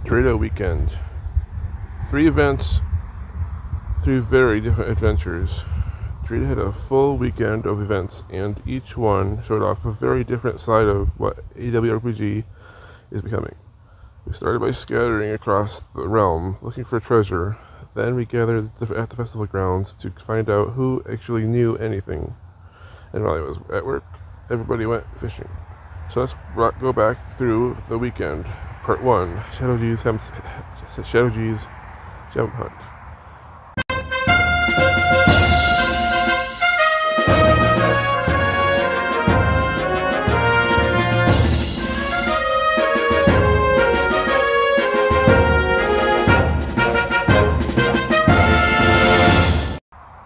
Draeda weekend. 3 events, 3 very different adventures. Draeda had a full weekend of events, and each one showed off a very different side of what AWRPG is becoming. We started by scattering across the realm, looking for treasure. Then we gathered at the festival grounds to find out who actually knew anything. And while I was at work, everybody went fishing. So let's go back through the weekend. Part 1, ShadowG's Gem Hunt.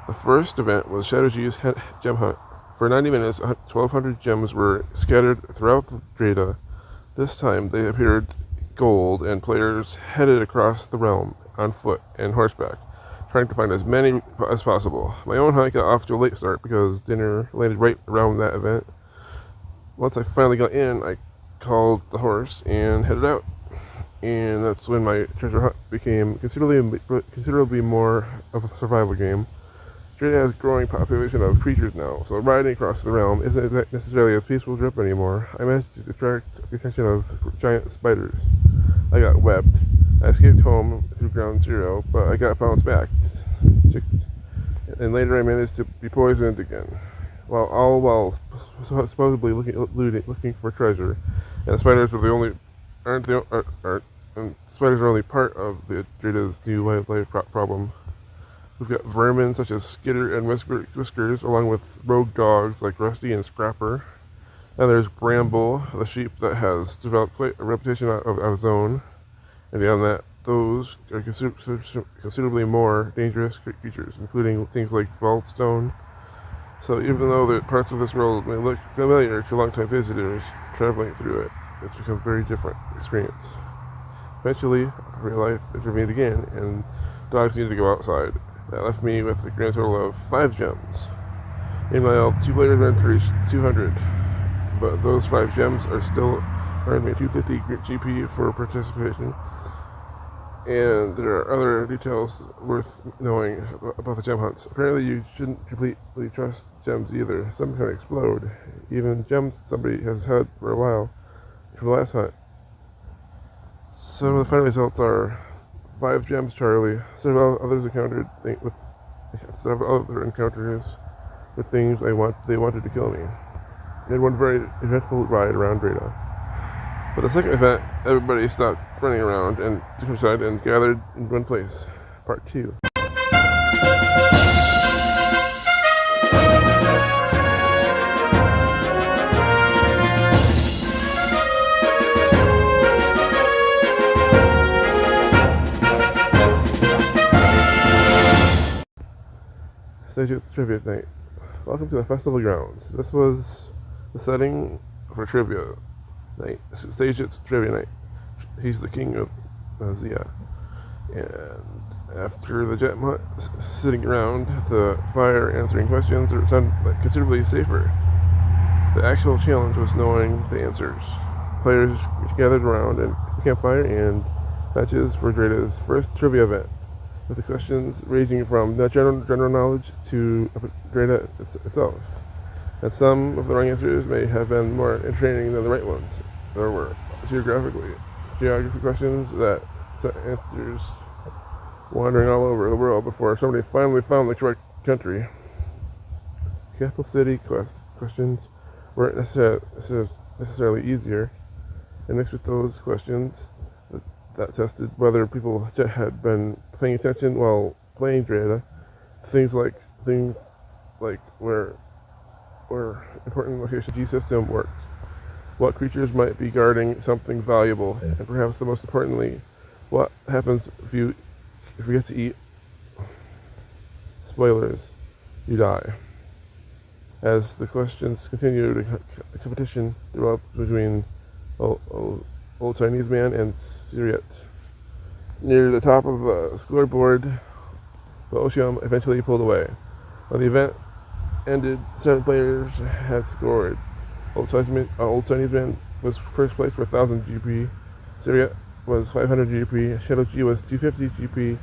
The first event was ShadowG's Gem Hunt. For 90 minutes, 1,200 gems were scattered throughout the Draeda. This time they appeared gold, and players headed across the realm on foot and horseback, trying to find as many as possible. My own hunt got off to a late start because dinner landed right around that event. Once I finally got in, I called the horse and headed out. And that's when my treasure hunt became considerably more of a survival game. Draeda has a growing population of creatures now, so riding across the realm isn't necessarily a peaceful trip anymore. I managed to attract the attention of giant spiders. I got webbed. I escaped home through ground zero, but I got bounced back. And later I managed to be poisoned again. While supposedly looking for treasure. And the spiders are spiders are only part of the Draeda's new wildlife problem. We've got vermin such as Skitter and Whiskers, along with rogue dogs like Rusty and Scrapper. And there's Bramble, the sheep that has developed quite a reputation of its own. And beyond that, those are considerably more dangerous creatures, including things like Vaultstone. So even though the parts of this world may look familiar to long-time visitors traveling through it, it's become a very different experience. Eventually, real life intervened again, and dogs needed to go outside. That left me with a grand total of 5 gems. Meanwhile, 2 players ran to reach 200, but those 5 gems are still earning me 250 GP for participation. And there are other details worth knowing about the gem hunts. Apparently you shouldn't completely trust gems either. Some can explode. Even gems somebody has had for a while from the last hunt. So the final results are 5 gems Charlie, several other encounters with things they wanted to kill me, and one very eventful ride around Draeda. For the second event, everybody stopped running around and took inside and gathered in one place. Part 2. Stayjit's Trivia Night. Welcome to the festival grounds. This was the setting for trivia night. Stayjit's Trivia Night. He's the king of Zia. And after the jet hunt, sitting around the fire answering questions, it sounded considerably safer. The actual challenge was knowing the answers. Players gathered around a campfire and matches for Draeda's first trivia event, with the questions ranging from general knowledge to Draeda itself. And some of the wrong answers may have been more entertaining than the right ones. There were geography questions that set answers wandering all over the world before somebody finally found the correct country. Capital city questions weren't necessarily easier, and mixed with those questions that tested whether people had been paying attention while playing Draeda. Things like where important location G system worked, what creatures might be guarding something valuable, and perhaps the most importantly, what happens if you get to eat. Spoilers, you die. As the questions continued, a competition developed between Old Chinese Man and Stayjit. Near the top of the scoreboard, the Ociiem eventually pulled away. When the event ended, 7 players had scored. Old Chinese Man was first place for 1,000 GP. Stayjit was 500 GP, ShadowG was 250 GP,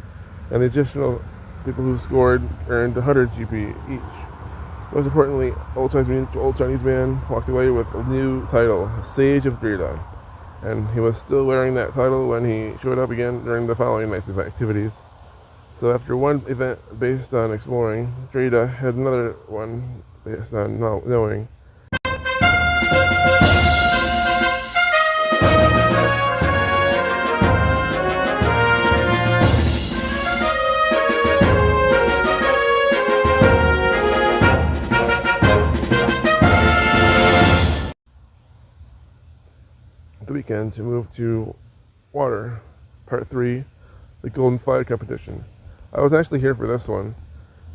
and the additional people who scored earned 100 GP each. Most importantly, old Chinese man walked away with a new title, Sage of Draeda, and he was still wearing that title when he showed up again during the following night's activities. So after one event based on exploring, Draeda had another one based on knowing. The weekend to move to water, part 3, the Golden Fire competition. I was actually here for this one.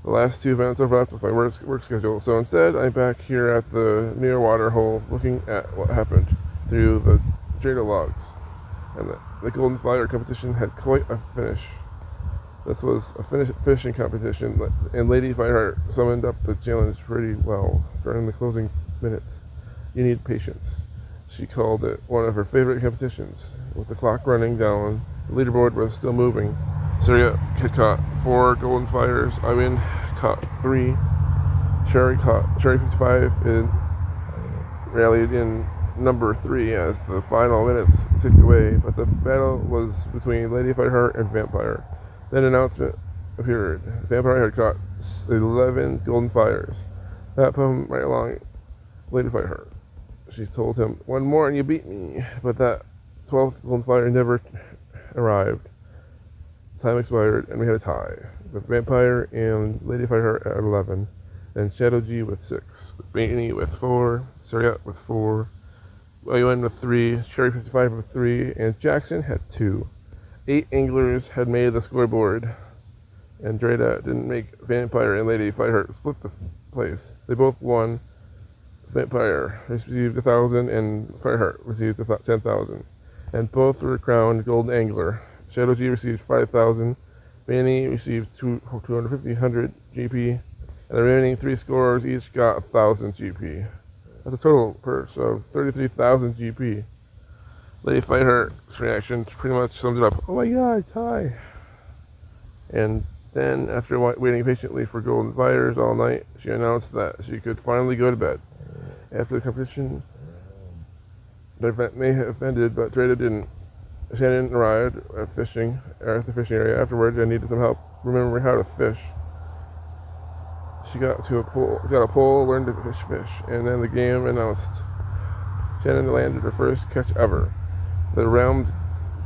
The last two events overlapped with my work schedule, so instead I'm back here at the Neua water hole looking at what happened through the Draeda logs. And the Golden Fire competition had quite a finish. This was a finishing competition, and Lady Fireheart summoned up the challenge pretty well during the closing minutes. You need patience. She called it one of her favorite competitions. With the clock running down, the leaderboard was still moving. Syria had caught 4 golden fires. Ociiem caught 3. Sherry 55 and rallied in number 3 as the final minutes ticked away. But the battle was between Lady Fireheart and Vampyre. Then an announcement appeared. Vampyre had caught 11 golden fires. That put him right along Lady Fireheart. She told him, "One more and you beat me." But that 12th golden fire never arrived. Time expired and we had a tie. With Vampyre and Lady Fireheart at 11. Then ShadowG with 6. Bainey with 4. Syria with 4. Ociiem with 3. Sherry 55 with 3. And Jackson had 2. 8 anglers had made the scoreboard. And Draeda didn't make Vampyre and Lady Fireheart split the place. They both won. Vampyre received 1,000 and Fireheart received 10,000. And both were crowned Golden Angler. ShadowG received 5,000. Bainey received 250 GP. And the remaining 3 scorers each got 1,000 GP. That's a total purse of 33,000 GP. Lady Fireheart's reaction pretty much summed it up. "Oh my god, tie!" And then, after waiting patiently for golden fires all night, she announced that she could finally go to bed. After the competition, the event may have ended, but Draeda didn't. Shannon arrived at the fishing area afterward and needed some help remembering how to fish. She got a pole, learned to fish, and then the game announced. Shannon landed her first catch ever. The realm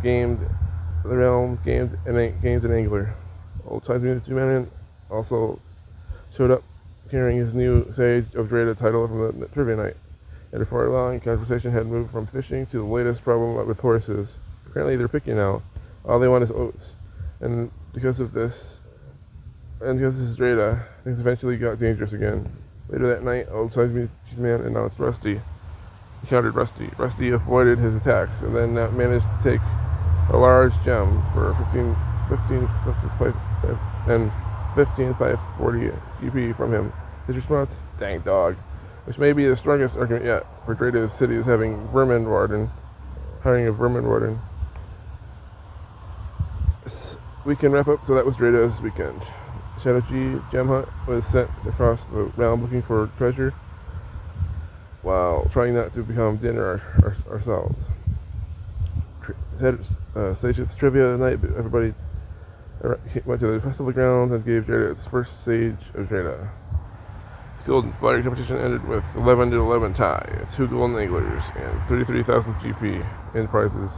gained an angler. Old Chinese man also showed up carrying his new Sage of Draeda title from the trivia night. And before long, conversation had moved from fishing to the latest problem with horses. Apparently they're picky now. All they want is oats. And because this is Draeda, things eventually got dangerous again. Later that night, old Chinese man announced Rusty. He countered Rusty. Rusty avoided his attacks and then managed to take a large gem for 15,540 GP from him. His response, "Dang dog," which may be the strongest argument yet for Draeda's cities hiring a vermin warden. Weekend wrap up, so that was Draeda's weekend. ShadowG gem hunt was sent across the realm looking for treasure while trying not to become dinner ourselves. Stayjit's trivia night, everybody went to the festival grounds and gave Draeda its first Sage of Draeda. The Golden Fire competition ended with 11-11 tie, 2 golden anglers, and 33,000 GP in prizes.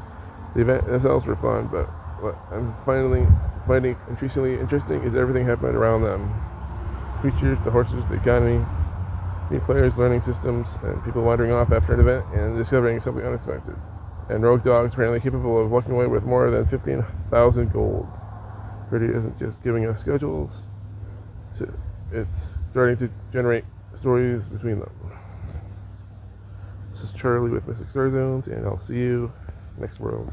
The event themselves were fun, but what I'm finding increasingly interesting is everything happened around them. Creatures, the horses, the economy, new players learning systems, and people wandering off after an event and discovering something unexpected. And rogue dogs apparently capable of walking away with more than 15,000 gold. Draeda isn't just giving us schedules, it's starting to generate stories between them. This is Charlie with Mystic Star Zones, and I'll see you next world.